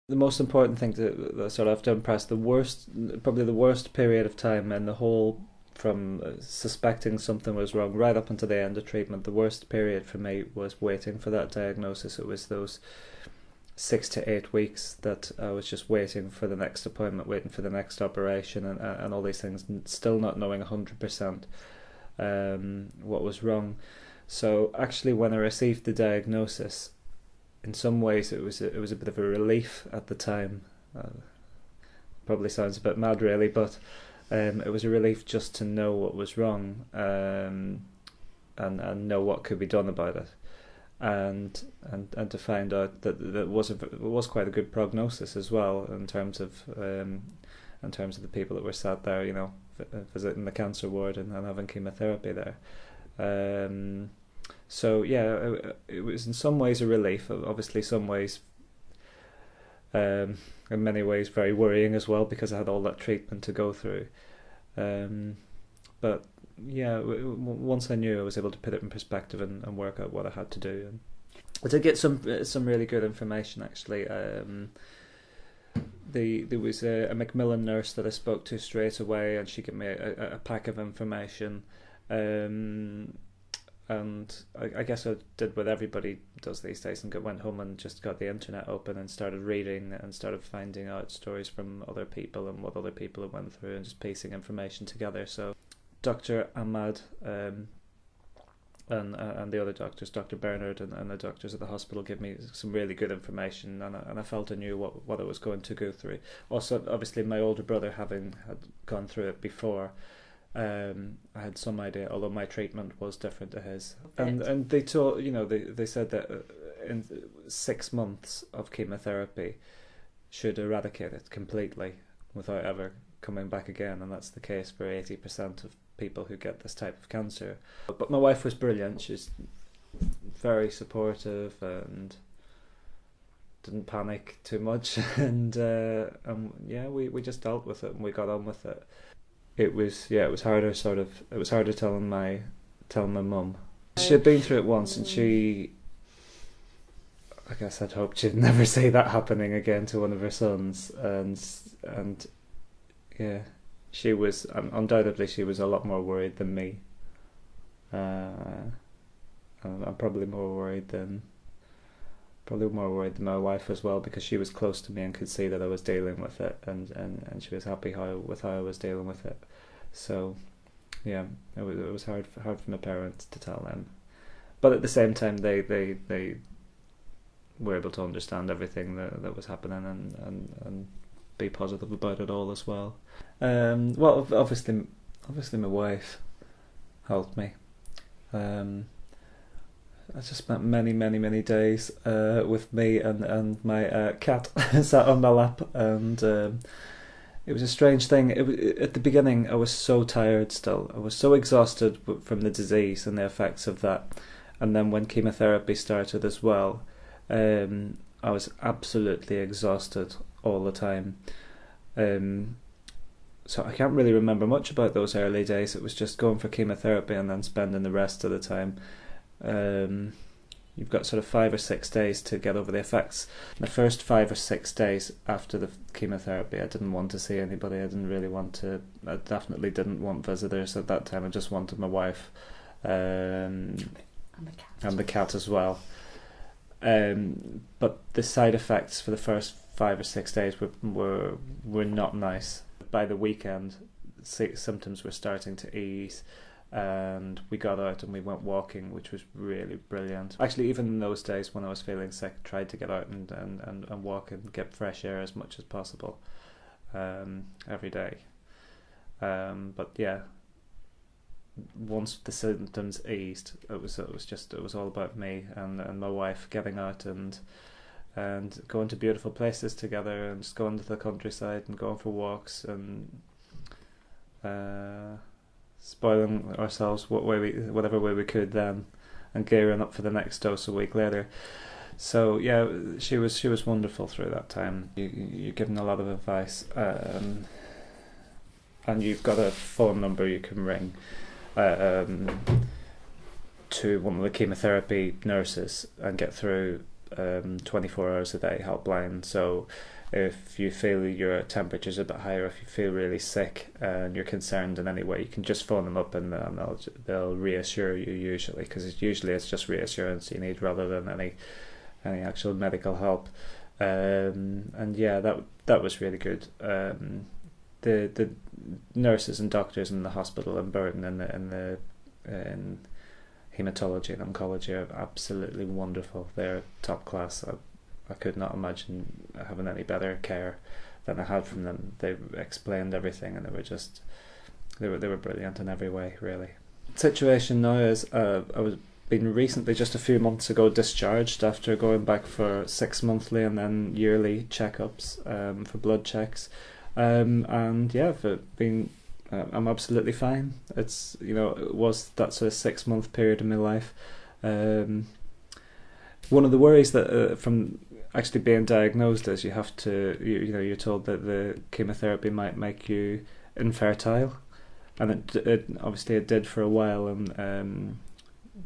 The most important thing that sort of have to impress, probably the worst period of time in the whole, from suspecting something was wrong right up until the end of treatment, the worst period for me was waiting for that diagnosis. It was those 6 to 8 weeks that I was just waiting for the next appointment, waiting for the next operation, and all these things, still not knowing 100% what was wrong. So actually, when I received the diagnosis, in some ways it was a bit of a relief at the time. Probably sounds a bit mad, really, but it was a relief just to know what was wrong, and know what could be done about it, and to find out that it was quite a good prognosis as well, in terms of the people that were sat there, visiting the cancer ward and having chemotherapy there. So yeah, it was in some ways a relief. Obviously, some ways, in many ways, very worrying as well, because I had all that treatment to go through. But yeah, once I knew, I was able to put it in perspective and work out what I had to do. And I did get some really good information, actually. There was a Macmillan nurse that I spoke to straight away, and she gave me a pack of information. And I guess I did what everybody does these days, and went home and just got the internet open and started reading and started finding out stories from other people and what other people have went through, and just piecing information together. So Dr. Ahmad, and the other doctors, Dr. Bernard and the doctors at the hospital, give me some really good information, and I felt I knew what I was going to go through. Also, obviously, my older brother had gone through it before. I had some idea, although my treatment was different to his. And they told, they said that in 6 months of chemotherapy should eradicate it completely without ever coming back again, and that's the case for 80% of people who get this type of cancer. But my wife was brilliant. She's very supportive and didn't panic too much, and yeah, we just dealt with it and we got on with it. It was harder, it was harder telling my mum. She had been through it once, and I guess I'd hoped she'd never see that happening again to one of her sons, and yeah, she was, undoubtedly she was a lot more worried than me. I'm probably more worried than my wife as well, because she was close to me and could see that I was dealing with it, and she was happy with how I was dealing with it. So yeah, it was hard for my parents to tell them, but at the same time they were able to understand everything that was happening, and be positive about it all as well. Well, obviously my wife helped me. I just spent many days with me and my cat sat on my lap, and it was a strange thing. At the beginning, I was so tired still. I was so exhausted from the disease and the effects of that. And then when chemotherapy started as well, I was absolutely exhausted all the time. So I can't really remember much about those early days. It was just going for chemotherapy and then spending the rest of the time. You've got sort of 5 or 6 days to get over the effects. The first 5 or 6 days after the chemotherapy, I didn't want to see anybody. I definitely didn't want visitors at that time. I just wanted my wife, and the cat as well. But the side effects for the first 5 or 6 days were not nice. By the weekend, symptoms were starting to ease, and we got out and we went walking, which was really brilliant. Actually, even in those days when I was feeling sick, I tried to get out and walk and get fresh air as much as possible, every day. But yeah, once the symptoms eased, it was all about me and my wife getting out and going to beautiful places together, and just going to the countryside and going for walks, and spoiling ourselves whatever way we could then, and gearing up for the next dose a week later. So yeah, she was wonderful through that time. You're given a lot of advice, and you've got a phone number you can ring to one of the chemotherapy nurses and get through 24 hours a day helpline. So if you feel your temperature's a bit higher, if you feel really sick and you're concerned in any way, you can just phone them up and they'll reassure you usually, because it's just reassurance you need rather than any actual medical help. And yeah, that was really good. The nurses and doctors in the hospital in Burton in hematology and oncology are absolutely wonderful. They're top class. I could not imagine having any better care than I had from them. They explained everything, and they were brilliant in every way, really. The situation now is I was been recently, just a few months ago, discharged after going back for 6 monthly and then yearly checkups for blood checks, and yeah, I'm absolutely fine. It was that sort of 6 month period in my life. One of the worries that from actually being diagnosed is you're told that the chemotherapy might make you infertile, and it obviously it did for a while, and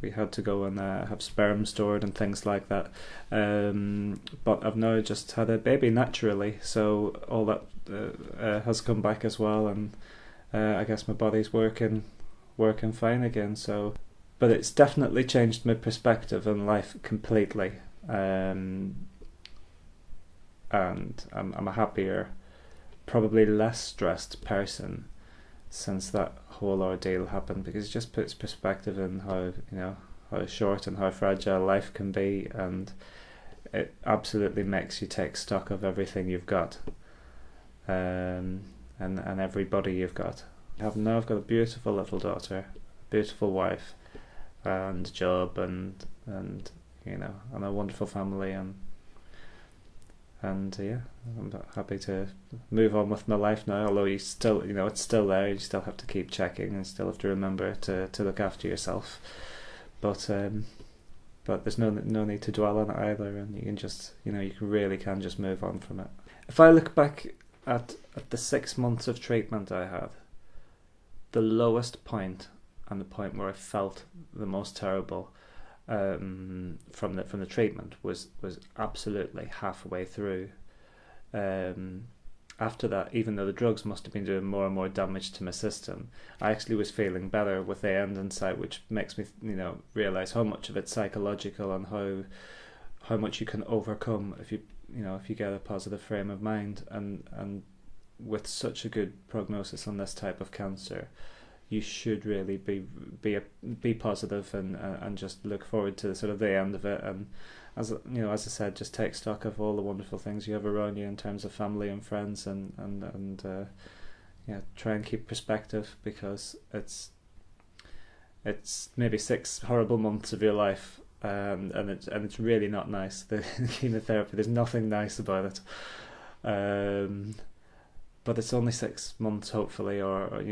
we had to go and have sperm stored and things like that. But I've now just had a baby naturally, so all that has come back as well, and I guess my body's working fine again. So, but it's definitely changed my perspective on life completely, and I'm a happier, probably less stressed person since that whole ordeal happened, because it just puts perspective in how short and how fragile life can be, and it absolutely makes you take stock of everything you've got, and everybody you've got. I've got a beautiful little daughter, beautiful wife, and job, and a wonderful family, and yeah, I'm happy to move on with my life now. Although it's still there. You still have to keep checking, and still have to remember to look after yourself. But there's no need to dwell on it either, and you can just you really can just move on from it. If I look back at the 6 months of treatment I had, the lowest point and the point where I felt the most terrible from the treatment was absolutely halfway through. After that, even though the drugs must have been doing more and more damage to my system, I actually was feeling better with the end in sight, which makes me realise how much of it's psychological, and how much you can overcome if you get a positive frame of mind, and with such a good prognosis on this type of cancer, you should really be positive and just look forward to sort of the end of it. And as I said, just take stock of all the wonderful things you have around you in terms of family and friends, and try and keep perspective, because it's maybe 6 horrible months of your life, and it's really not nice. The chemotherapy, there's nothing nice about it. But it's only 6 months, hopefully, or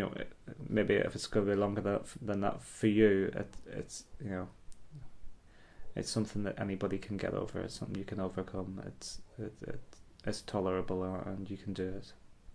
maybe if it's going to be longer than that for you, it's something that anybody can get over. It's something you can overcome. It's tolerable, and you can do it.